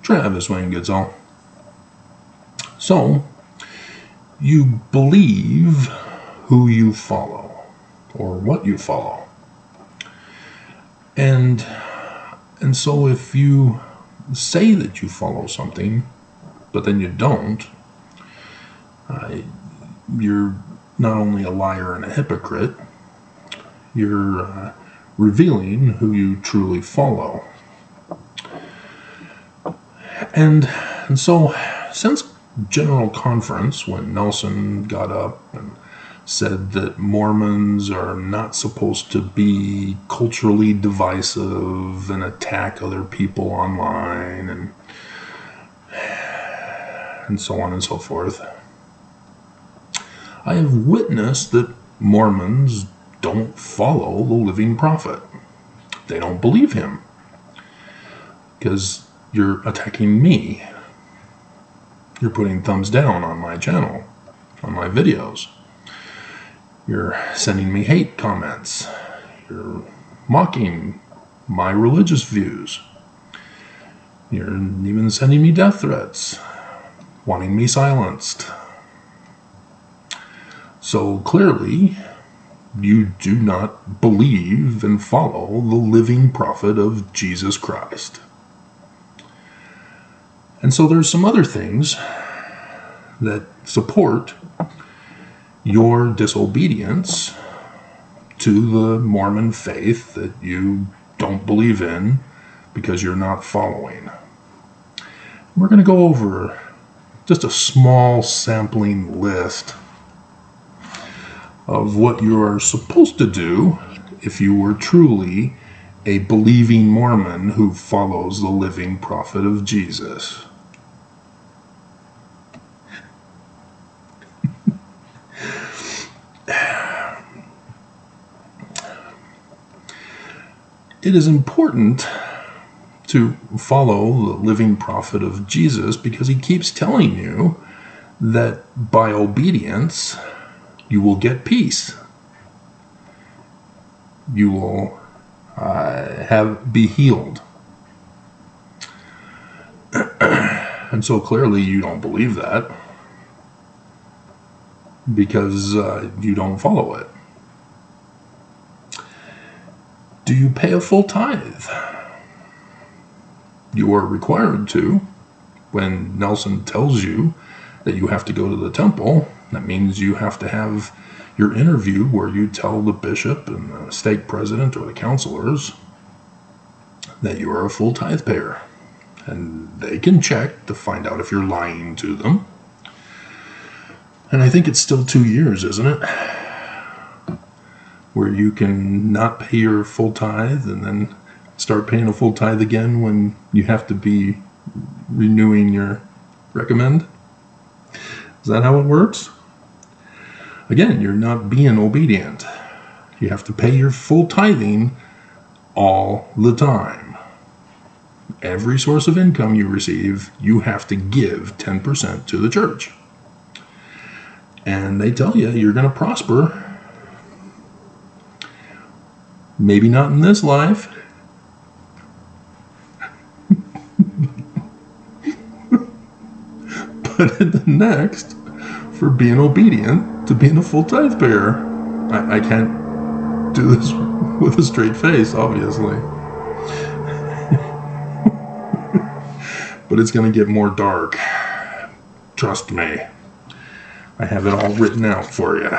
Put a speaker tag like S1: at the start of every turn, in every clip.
S1: Travis Wayne Goodsall. So, you believe who you follow, or what you follow. And so if you say that you follow something, but then you don't, you're not only a liar and a hypocrite, you're revealing who you truly follow. And so, since General Conference, when Nelson got up and said that Mormons are not supposed to be culturally divisive and attack other people online and so on and so forth, I have witnessed that Mormons don't follow the living prophet. They don't believe him because you're attacking me. You're putting thumbs down on my channel, on my videos. You're sending me hate comments. You're mocking my religious views. You're even sending me death threats, wanting me silenced. So clearly, you do not believe and follow the living prophet of Jesus Christ. And so there's some other things that support your disobedience to the Mormon faith that you don't believe in because you're not following. We're going to go over just a small sampling list of what you are supposed to do if you were truly a believing Mormon who follows the living prophet of Jesus. It is important to follow the living prophet of Jesus because he keeps telling you that by obedience you will get peace. You will be healed. And so clearly you don't believe that because you don't follow it. Do you pay a full tithe? You are required to. When Nelson tells you that you have to go to the temple, that means you have to have your interview where you tell the bishop and the stake president or the counselors that you are a full tithe payer. And they can check to find out if you're lying to them. And I think it's still 2 years, isn't it? Where you can not pay your full tithe and then start paying a full tithe again when you have to be renewing your recommend. Is that how it works? Again, you're not being obedient. You have to pay your full tithing all the time. Every source of income you receive, you have to give 10% to the church. And they tell you you're going to prosper. Maybe not in this life. But in the next, for being obedient to being a full tithe payer. I can't do this with a straight face, obviously. But it's going to get more dark. Trust me. I have it all written out for you.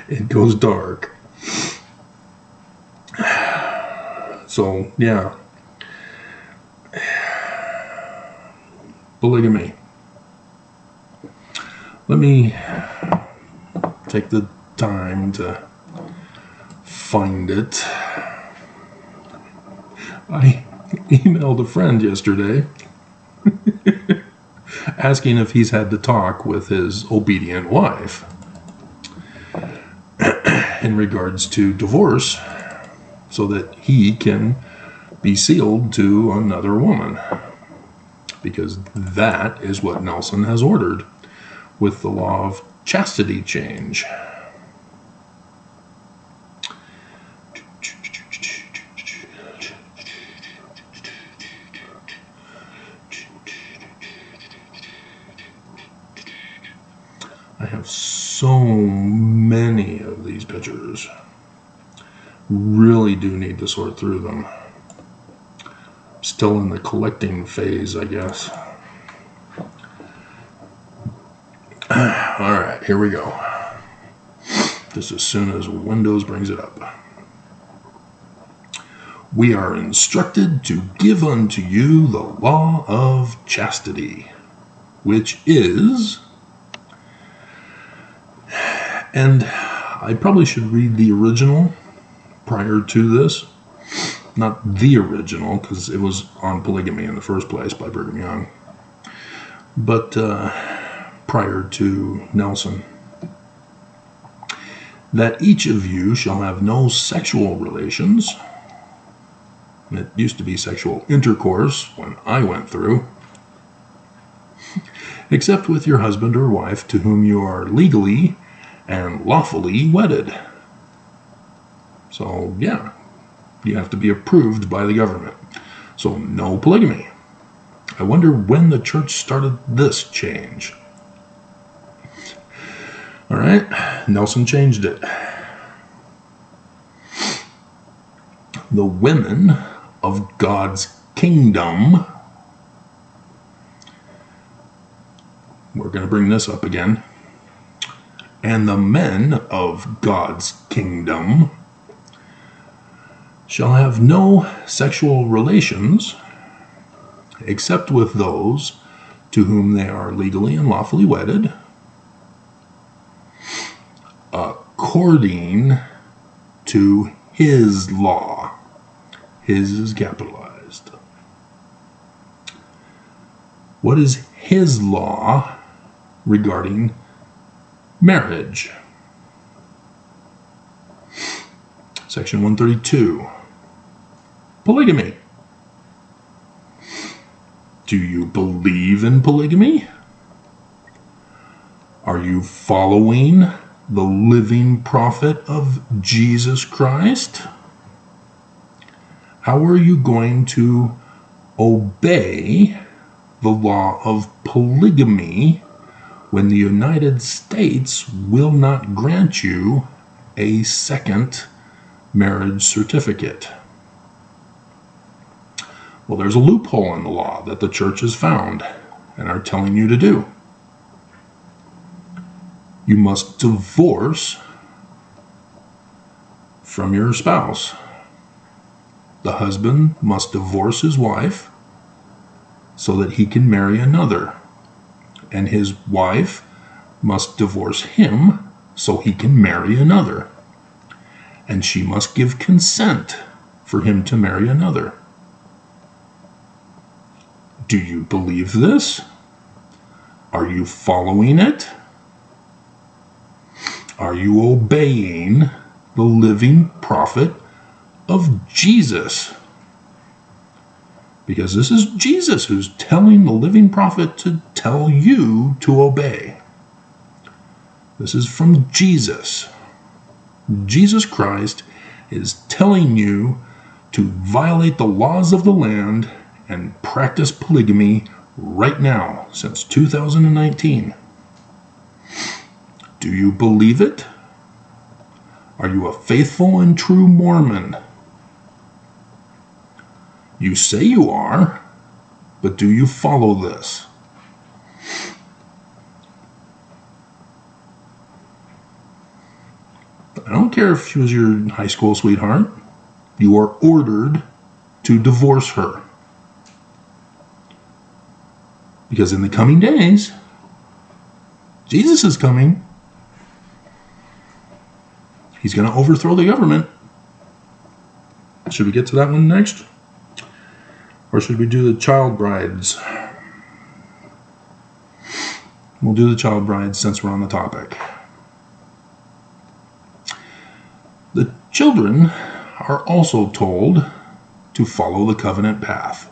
S1: It goes dark. So, yeah. Polygamy. Let me take the time to find it. I emailed a friend yesterday asking if he's had to talk with his obedient wife in regards to divorce so that he can be sealed to another woman, because that is what Nelson has ordered with the law of chastity change. so many of these pictures. Really do need to sort through them. Still in the collecting phase, I guess. Alright, here we go. Just as soon as Windows brings it up. We are instructed to give unto you the law of chastity, which is, and I probably should read the original prior to this. Not the original, because it was on polygamy in the first place by Brigham Young, but prior to Nelson. That each of you shall have no sexual relations. It used to be sexual intercourse when I went through, except with your husband or wife to whom you are legally and lawfully wedded. So, yeah, you have to be approved by the government. So, no polygamy. I wonder when the church started this change. All right, Nelson changed it. The women of God's kingdom, we're going to bring this up again, and the men of God's kingdom shall have no sexual relations except with those to whom they are legally and lawfully wedded, according to his law. His is capitalized. What is his law regarding marriage? Section 132. Polygamy. Do you believe in polygamy? Are you following the living prophet of Jesus Christ? How are you going to obey the law of polygamy when the United States will not grant you a second marriage certificate? Well, there's a loophole in the law that the church has found and are telling you to do. You must divorce from your spouse. The husband must divorce his wife so that he can marry another. And his wife must divorce him so he can marry another. And she must give consent for him to marry another. Do you believe this? Are you following it? Are you obeying the living prophet of Jesus? Because this is Jesus who's telling the living prophet to tell you to obey. This is from Jesus. Jesus Christ is telling you to violate the laws of the land and practice polygamy right now, since 2019. Do you believe it? Are you a faithful and true Mormon? You say you are, but do you follow this? I don't care if she was your high school sweetheart. You are ordered to divorce her. Because in the coming days, Jesus is coming. He's going to overthrow the government. Should we get to that one next? Or should we do the child brides? We'll do the child brides since we're on the topic. The children are also told to follow the covenant path.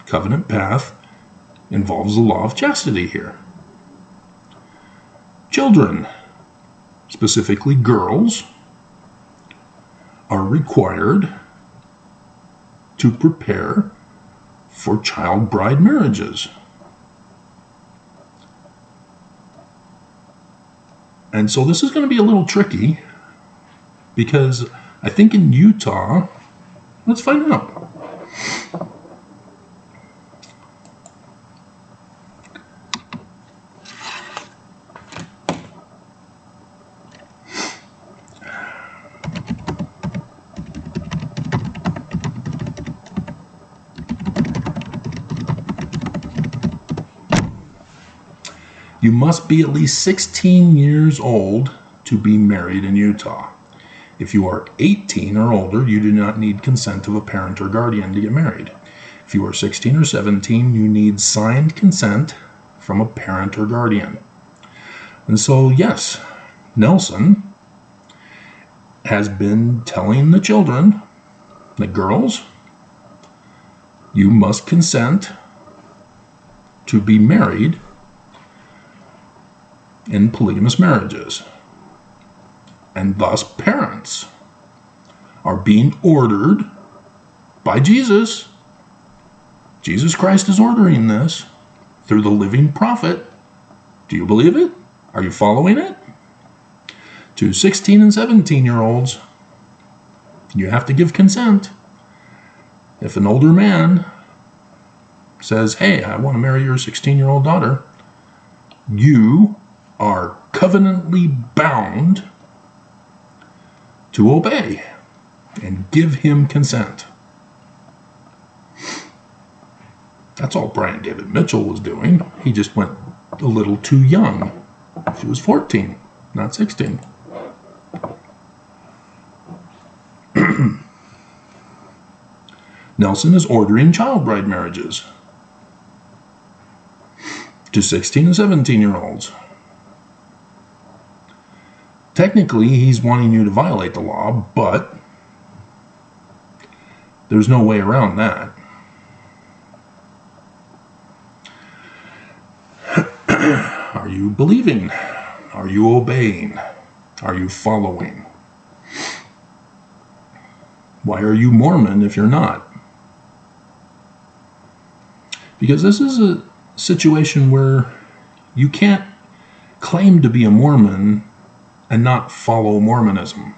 S1: Covenant path involves the law of chastity here. Children, specifically girls, are required to prepare for child bride marriages. And so this is going to be a little tricky because I think in Utah, let's find out. You must be at least 16 years old to be married in Utah. If you are 18 or older, you do not need consent of a parent or guardian to get married. If you are 16 or 17, you need signed consent from a parent or guardian. And so, yes, Nelson has been telling the children, the girls, you must consent to be married in polygamous marriages. And thus parents are being ordered by Jesus. Jesus Christ is ordering this through the living prophet. Do you believe it? Are you following it? To 16 and 17-year-olds, you have to give consent. If an older man says, hey, I want to marry your 16-year-old daughter, you are covenantly bound to obey and give him consent. That's all Brian David Mitchell was doing. He just went a little too young. She was 14, not 16. Nelson is ordering child bride marriages to 16 and 17-year-olds. Technically, he's wanting you to violate the law, but there's no way around that. Are you believing? Are you obeying? Are you following? Why are you Mormon if you're not? Because this is a situation where you can't claim to be a Mormon and not follow Mormonism.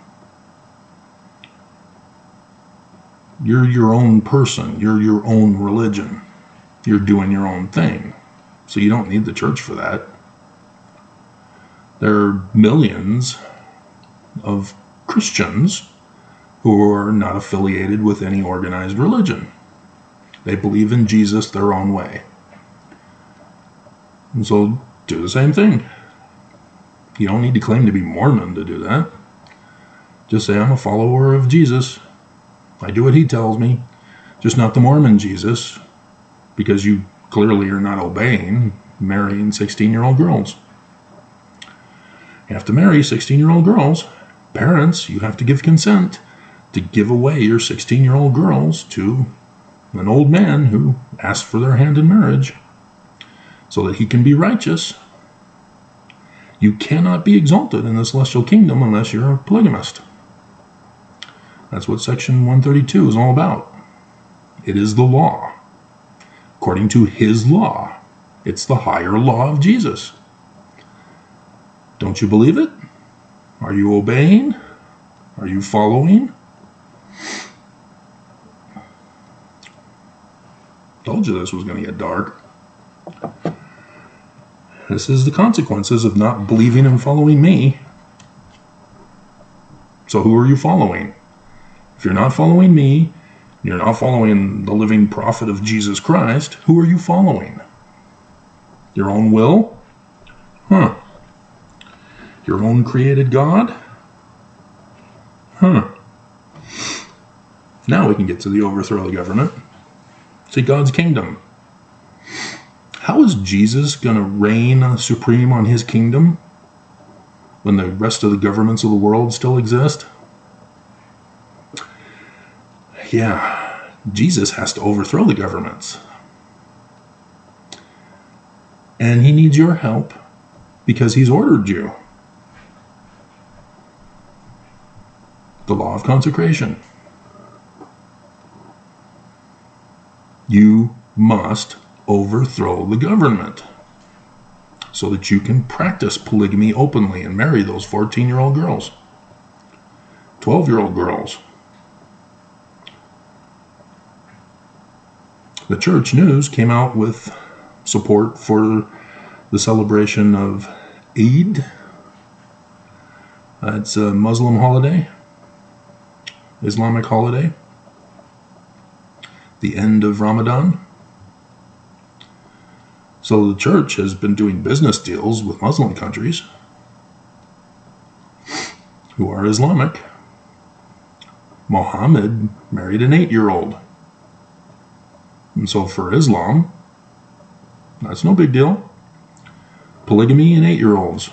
S1: You're your own person. You're your own religion. You're doing your own thing. So you don't need the church for that. There are millions of Christians who are not affiliated with any organized religion. They believe in Jesus their own way. And so do the same thing. You don't need to claim to be Mormon to do that. Just say, I'm a follower of Jesus. I do what he tells me. Just not the Mormon Jesus, because you clearly are not obeying marrying 16-year-old girls. You have to marry 16-year-old girls. Parents, you have to give consent to give away your 16-year-old girls to an old man who asks for their hand in marriage so that he can be righteous. You cannot be exalted in the celestial kingdom unless you're a polygamist. That's what section 132 is all about. It is the law. According to his law, it's the higher law of Jesus. Don't you believe it? Are you obeying? Are you following? Told you this was going to get dark. This is the consequences of not believing and following me. So who are you following? If you're not following me, you're not following the living prophet of Jesus Christ, who are you following? Your own will? Huh. Your own created God? Huh. Now we can get to the overthrow of the government. See, God's kingdom. How is Jesus going to reign supreme on his kingdom when the rest of the governments of the world still exist? Yeah, Jesus has to overthrow the governments. And he needs your help because he's ordered you. The law of consecration. You must overthrow the government. so that you can practice polygamy openly and marry those 14-year-old girls, 12-year-old girls. The Church News came out with support for the celebration of Eid. It's a Muslim holiday, Islamic holiday, the end of Ramadan. So the church has been doing business deals with Muslim countries who are Islamic. Muhammad married an 8-year-old. And so for Islam, that's no big deal. Polygamy in 8-year-olds.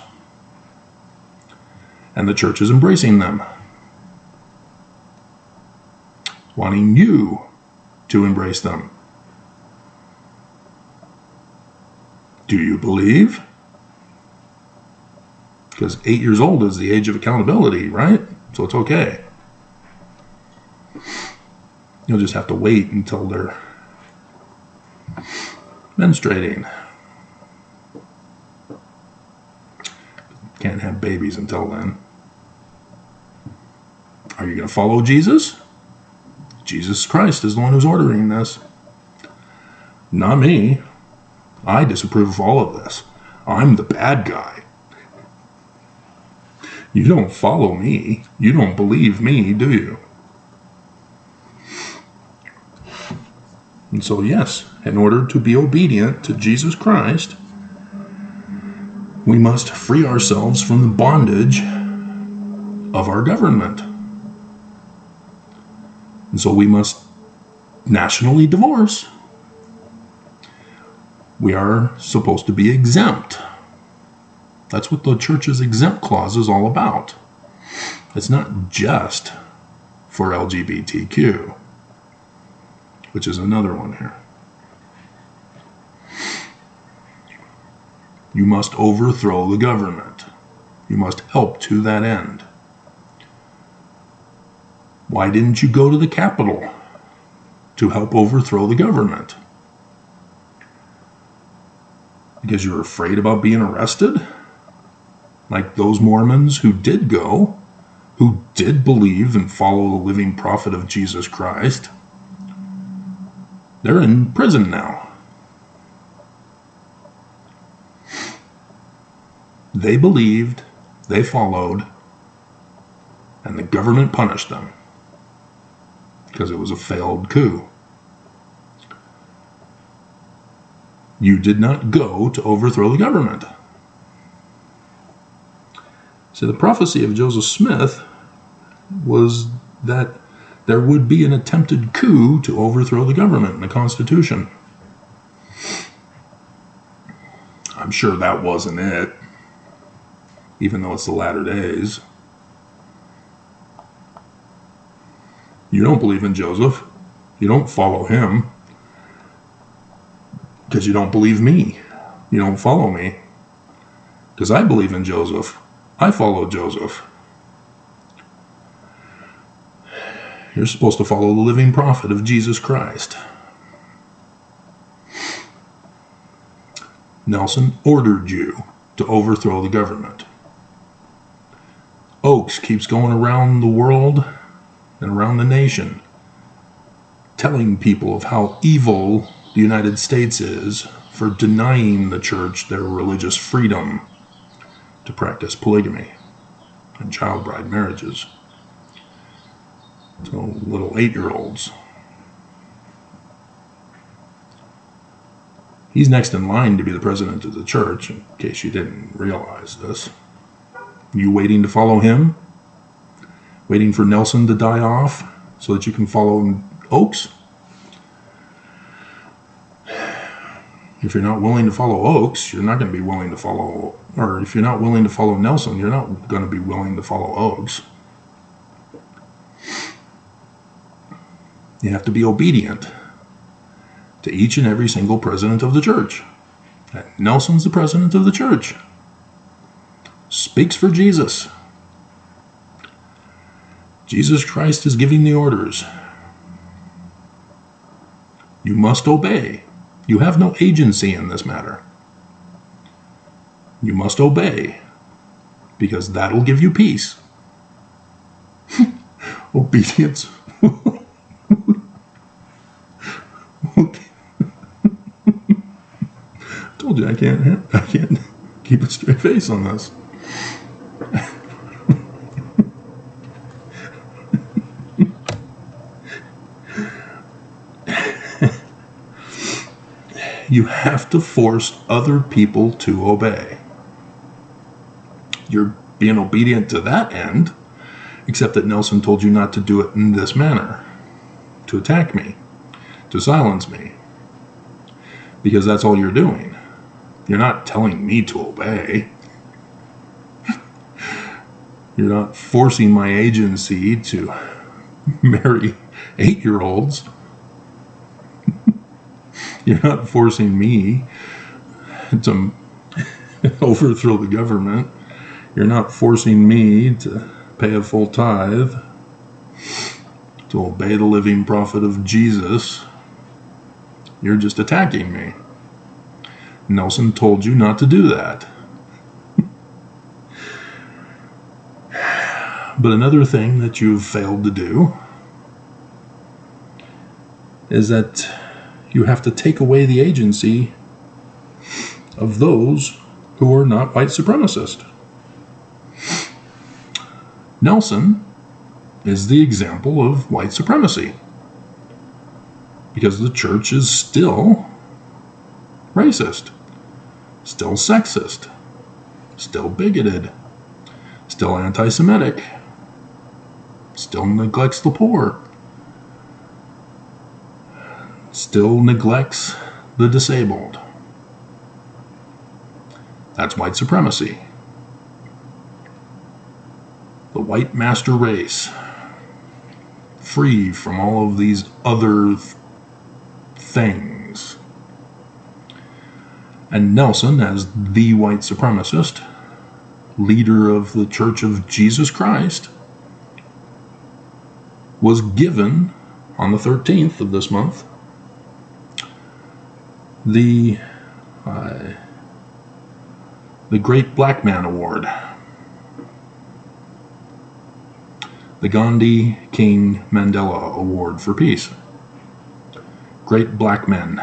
S1: And the church is embracing them, wanting you to embrace them. Do you believe? Because 8 years old is the age of accountability, right? So it's okay. You'll just have to wait until they're menstruating. Can't have babies until then. Are you going to follow Jesus? Jesus Christ is the one who's ordering this. Not me. I disapprove of all of this. I'm the bad guy. You don't follow me. You don't believe me, do you? And so, yes, in order to be obedient to Jesus Christ, we must free ourselves from the bondage of our government. And so we must nationally divorce. We are supposed to be exempt. That's what the church's exempt clause is all about. It's not just for LGBTQ, which is another one here. You must overthrow the government. You must help to that end. Why didn't you go to the Capitol to help overthrow the government? Because you're afraid about being arrested? Like those Mormons who did go, who did believe and follow the living prophet of Jesus Christ. They're in prison now. They believed, they followed, and the government punished them because it was a failed coup. You did not go to overthrow the government. So the prophecy of Joseph Smith was that there would be an attempted coup to overthrow the government and the Constitution. I'm sure that wasn't it, even though it's the latter days. You don't believe in Joseph. You don't follow him. Because you don't believe me. You don't follow me. Because I believe in Joseph. I follow Joseph. You're supposed to follow the living prophet of Jesus Christ. Nelson ordered you to overthrow the government. Oakes keeps going around the world and around the nation, telling people of how evil the United States is for denying the church their religious freedom to practice polygamy and child bride marriages. So little 8-year-olds. He's next in line to be the president of the church, in case you didn't realize this. You waiting to follow him? Waiting for Nelson to die off so that you can follow Oakes? If you're not willing to follow Oakes, you're not going to be willing to follow, or if you're not willing to follow Nelson, you're not going to be willing to follow Oakes. You have to be obedient to each and every single president of the church. And Nelson's the president of the church. Speaks for Jesus. Jesus Christ is giving the orders. You must obey. You have no agency in this matter. You must obey, because that'll give you peace. Obedience. Told you I can't keep a straight face on this. You have to force other people to obey. You're being obedient to that end, except that Nelson told you not to do it in this manner, to attack me, to silence me, because that's all you're doing. You're not telling me to obey. You're not forcing my agency to marry 8-year-olds. You're not forcing me to overthrow the government. You're not forcing me to pay a full tithe, to obey the living prophet of Jesus. You're just attacking me. Nelson told you not to do that. But another thing that you've failed to do is that you have to take away the agency of those who are not white supremacists. Nelson is the example of white supremacy, because the church is still racist, still sexist, still bigoted, still anti-Semitic, still neglects the poor, still neglects the disabled. That's white supremacy. The white master race, free from all of these other things. And Nelson, as the white supremacist, leader of the Church of Jesus Christ, was given on the 13th of this month the Great Black Man Award, the Gandhi King Mandela Award for Peace. Great black men.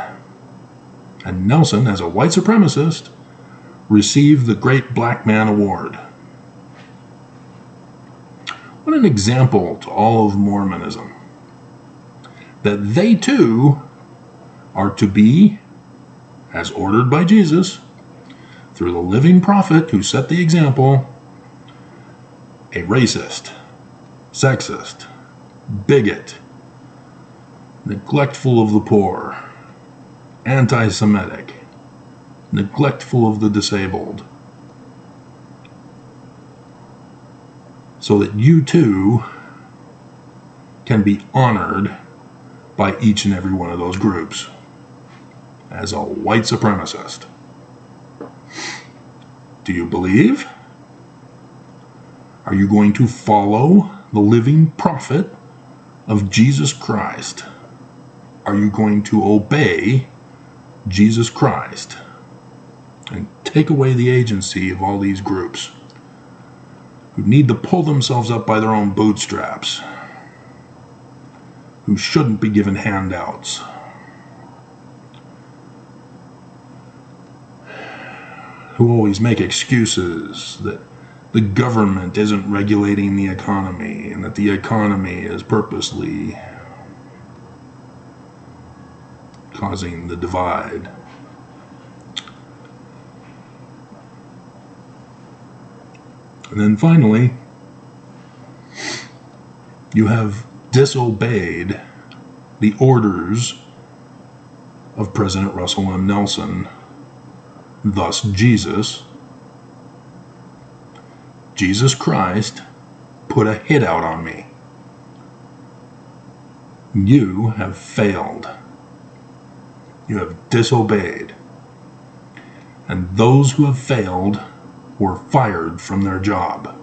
S1: And Nelson, as a white supremacist, received the Great Black Man Award. What an example to all of Mormonism, that they too are to be, as ordered by Jesus, through the living prophet who set the example, a racist, sexist, bigot, neglectful of the poor, anti-Semitic, neglectful of the disabled, so that you too can be honored by each and every one of those groups as a white supremacist. Do you believe? Are you going to follow the living prophet of Jesus Christ? Are you going to obey Jesus Christ and take away the agency of all these groups who need to pull themselves up by their own bootstraps, who shouldn't be given handouts, who always make excuses that the government isn't regulating the economy and that the economy is purposely causing the divide? And then finally, you have disobeyed the orders of President Russell M. Nelson, thus Jesus Christ, put a hit out on me. You have failed. You have disobeyed. And those who have failed were fired from their job.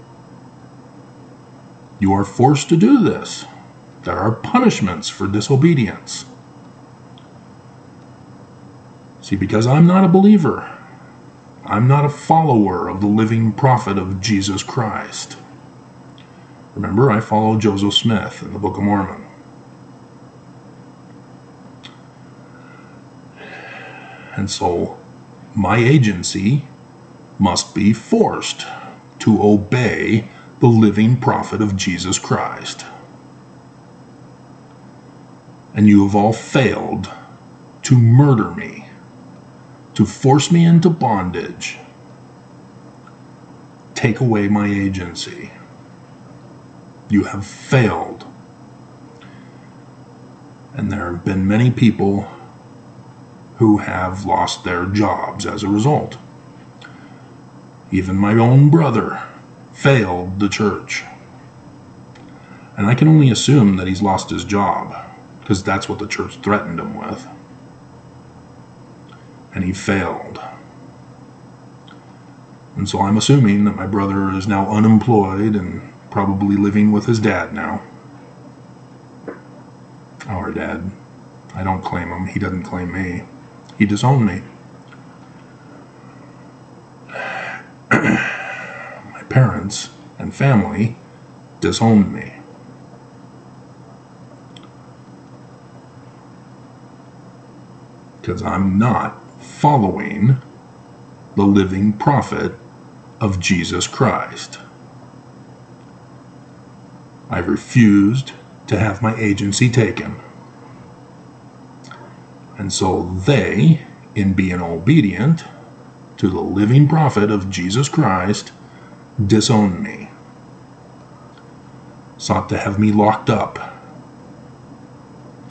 S1: You are forced to do this. There are punishments for disobedience. See, because I'm not a believer, I'm not a follower of the living prophet of Jesus Christ. Remember, I follow Joseph Smith in the Book of Mormon. And so, my agency must be forced to obey the living prophet of Jesus Christ. And you have all failed to murder me, to force me into bondage, take away my agency. You have failed. And there have been many people who have lost their jobs as a result. Even my own brother failed the church. And I can only assume that he's lost his job, because that's what the church threatened him with. And he failed. And so I'm assuming that my brother is now unemployed and probably living with his dad now. Our dad. I don't claim him. He doesn't claim me. He disowned me. My parents and family disowned me. Because I'm not following the living prophet of Jesus Christ. I've refused to have my agency taken. And so they, in being obedient to the living prophet of Jesus Christ, disowned me, sought to have me locked up,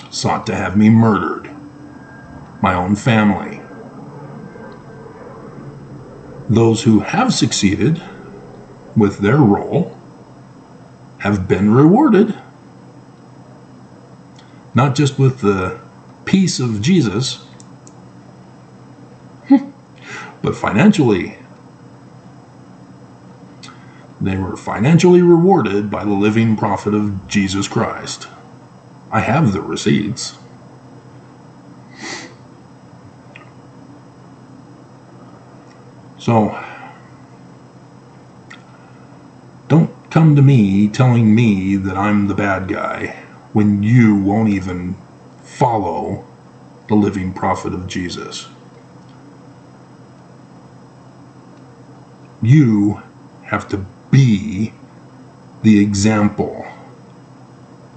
S1: sought to have me murdered, my own family. Those who have succeeded with their role have been rewarded, not just with the peace of Jesus, but financially. They were financially rewarded by the living prophet of Jesus Christ. I have the receipts. So, don't come to me telling me that I'm the bad guy when you won't even follow the living prophet of Jesus. You have to be the example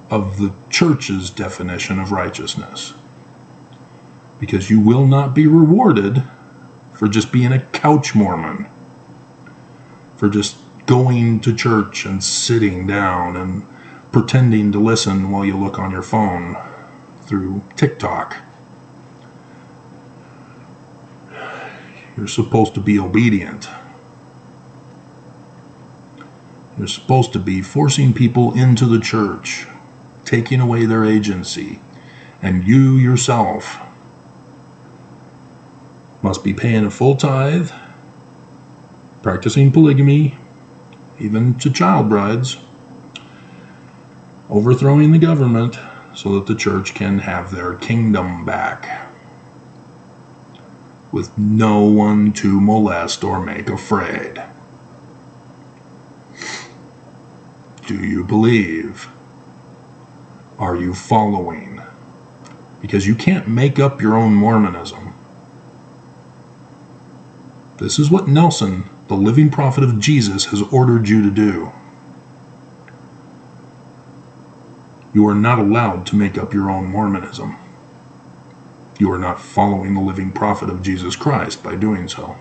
S1: of the church's definition of righteousness, because you will not be rewarded for just being a couch Mormon, for just going to church and sitting down and pretending to listen while you look on your phone through TikTok. You're supposed to be obedient. You're supposed to be forcing people into the church, taking away their agency, and you yourself must be paying a full tithe, practicing polygamy, even to child brides, overthrowing the government so that the church can have their kingdom back, with no one to molest or make afraid. Do you believe? Are you following? Because you can't make up your own Mormonism. This is what Nelson, the living prophet of Jesus, has ordered you to do. You are not allowed to make up your own Mormonism. You are not following the living prophet of Jesus Christ by doing so.